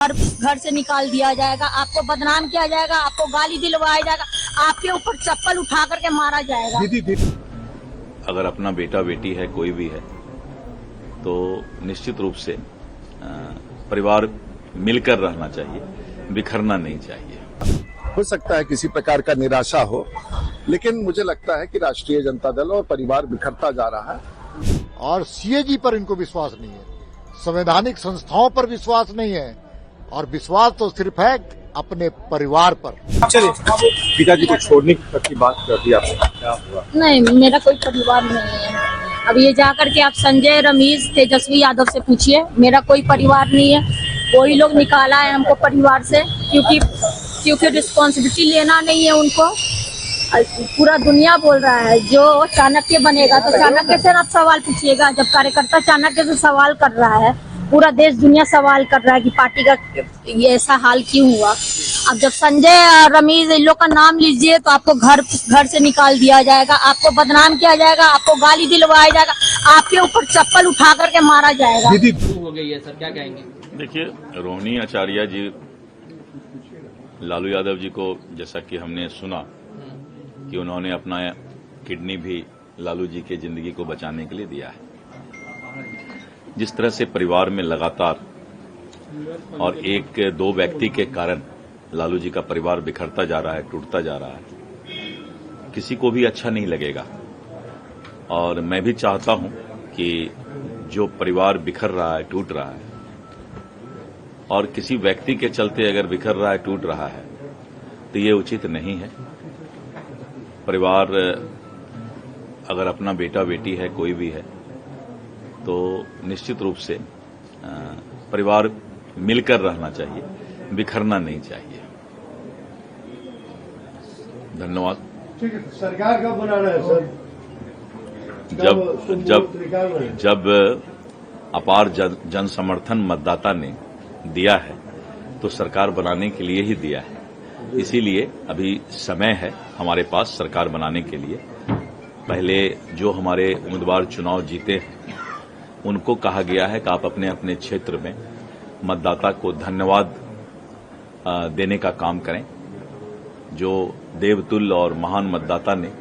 और घर से निकाल दिया जाएगा, आपको बदनाम किया जाएगा, आपको गाली दिलवाया जाएगा, आपके ऊपर चप्पल उठा करके मारा जाएगा। अगर अपना बेटा बेटी है कोई भी है तो निश्चित रूप से परिवार मिलकर रहना चाहिए, बिखरना नहीं चाहिए। हो सकता है किसी प्रकार का निराशा हो, लेकिन मुझे लगता है कि राष्ट्रीय जनता दल और परिवार बिखरता जा रहा है। और सीएजी पर इनको विश्वास नहीं है, संवैधानिक संस्थाओं पर विश्वास नहीं है, और विश्वास तो सिर्फ है अपने परिवार पर। चलिए, पिताजी को छोड़ने की बात कर दी आपने, क्या हुआ? नहीं, मेरा कोई परिवार नहीं है। अब ये जाकर के आप संजय, रमेश, तेजस्वी यादव से पूछिए, मेरा कोई परिवार नहीं है। वही लोग निकाला है हमको परिवार से, क्योंकि रिस्पॉन्सिबिलिटी लेना नहीं है उनको। पूरा दुनिया बोल रहा है जो चाणक्य बनेगा तो चाणक्य से आप सवाल पूछिएगा। जब कार्यकर्ता चाणक्य से सवाल कर रहा है, पूरा देश दुनिया सवाल कर रहा है कि पार्टी का ये ऐसा हाल क्यों हुआ। अब जब संजय और रमेश इन लोग का नाम लीजिए तो आपको घर से निकाल दिया जाएगा, आपको बदनाम किया जाएगा, आपको गाली दिलवाया जाएगा, आपके ऊपर चप्पल उठा करके मारा जाएगा। हो गई है सर, क्या कहेंगे? देखिए, रोहिणी आचार्य जी लालू यादव जी को, जैसा कि हमने सुना कि उन्होंने अपना किडनी भी लालू जी के जिंदगी को बचाने के लिए दिया है। जिस तरह से परिवार में लगातार और एक दो व्यक्ति के कारण लालू जी का परिवार बिखरता जा रहा है, टूटता जा रहा है, किसी को भी अच्छा नहीं लगेगा। और मैं भी चाहता हूं कि जो परिवार बिखर रहा है, टूट रहा है, और किसी व्यक्ति के चलते अगर बिखर रहा है, टूट रहा है, तो ये उचित नहीं है। परिवार अगर अपना बेटा बेटी है कोई भी है तो निश्चित रूप से परिवार मिलकर रहना चाहिए, बिखरना नहीं चाहिए। धन्यवाद। ठीक है, सरकार कब बना रहा है सर? जब अपार जन समर्थन मतदाता ने दिया है तो सरकार बनाने के लिए ही दिया है। इसीलिए अभी समय है हमारे पास सरकार बनाने के लिए। पहले जो हमारे उम्मीदवार चुनाव जीते हैं उनको कहा गया है कि आप अपने अपने क्षेत्र में मतदाता को धन्यवाद देने का काम करें। जो देवतुल्य और महान मतदाता ने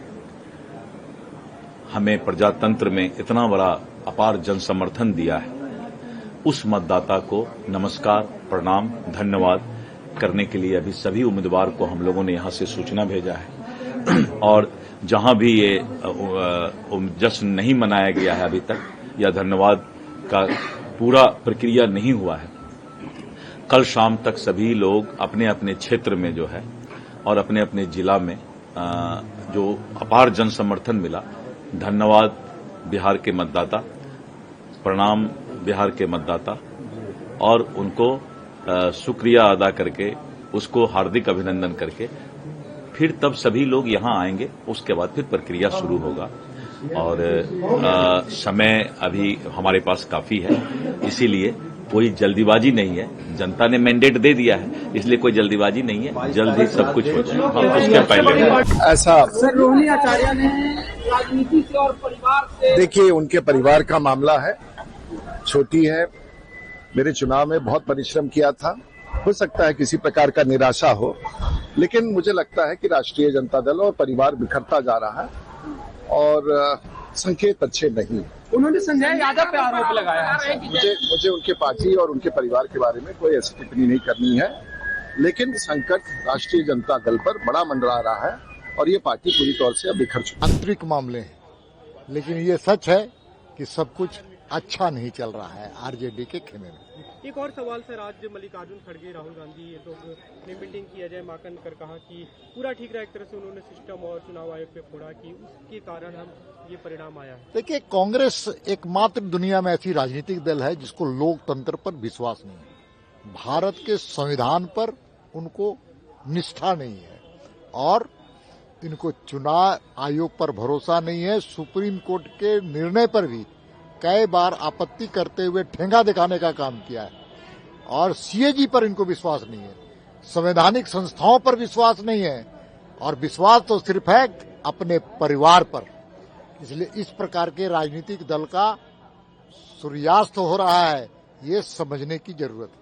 हमें प्रजातंत्र में इतना बड़ा अपार जन समर्थन दिया है, उस मतदाता को नमस्कार, प्रणाम, धन्यवाद करने के लिए अभी सभी उम्मीदवार को हम लोगों ने यहां से सूचना भेजा है। और जहां भी ये जश्न नहीं मनाया गया है अभी तक, या धन्यवाद का पूरा प्रक्रिया नहीं हुआ है, कल शाम तक सभी लोग अपने अपने क्षेत्र में जो है और अपने अपने जिला में जो अपार जन समर्थन मिला, धन्यवाद बिहार के मतदाता, प्रणाम बिहार के मतदाता, और उनको शुक्रिया अदा करके, उसको हार्दिक अभिनंदन करके फिर तब सभी लोग यहां आएंगे। उसके बाद फिर प्रक्रिया शुरू होगा। और समय अभी हमारे पास काफी है, इसीलिए कोई जल्दीबाजी नहीं है। जनता ने मैंडेट दे दिया है, इसलिए कोई जल्दीबाजी नहीं है। जल्द ही सब कुछ हो जाएगा। उसके पहले ऐसा सर, रोहिणी आचार्य ने राजनीति से और परिवार से, देखिए, उनके परिवार का मामला है, छोटी है। मेरे चुनाव में बहुत परिश्रम किया था। हो सकता है किसी प्रकार का निराशा हो, लेकिन मुझे लगता है कि राष्ट्रीय जनता दल और परिवार बिखरता जा रहा है और संकेत अच्छे नहीं। उन्होंने संजय यादव पे आरोप लगाया है। मुझे उनके पार्टी और उनके परिवार के बारे में कोई ऐसी टिप्पणी नहीं करनी है, लेकिन संकट राष्ट्रीय जनता दल पर बड़ा मंडरा रहा है और ये पार्टी पूरी तौर से अब बिखर चुकी है। आंतरिक मामले हैं, लेकिन ये सच है कि सब कुछ अच्छा नहीं चल रहा है आरजेडी के खेमे में। एक और सवाल सर, आज मल्लिकार्जुन खड़गे, राहुल गांधी ये लोग ने मीटिंग की, अजय माकन कर कहा कि पूरा ठीक रहा। एक तरह से उन्होंने सिस्टम और चुनाव आयोग पे फोड़ा कि उसके कारण हम ये परिणाम आया है। देखिए, कांग्रेस एकमात्र दुनिया में ऐसी राजनीतिक दल है जिसको लोकतंत्र पर विश्वास नहीं है, भारत के संविधान पर उनको निष्ठा नहीं है, और इनको चुनाव आयोग पर भरोसा नहीं है। सुप्रीम कोर्ट के निर्णय पर भी कई बार आपत्ति करते हुए ठेंगा दिखाने का काम किया है, और सीएजी पर इनको विश्वास नहीं है, संवैधानिक संस्थाओं पर विश्वास नहीं है, और विश्वास तो सिर्फ है अपने परिवार पर। इसलिए इस प्रकार के राजनीतिक दल का सूर्यास्त हो रहा है, ये समझने की जरूरत है।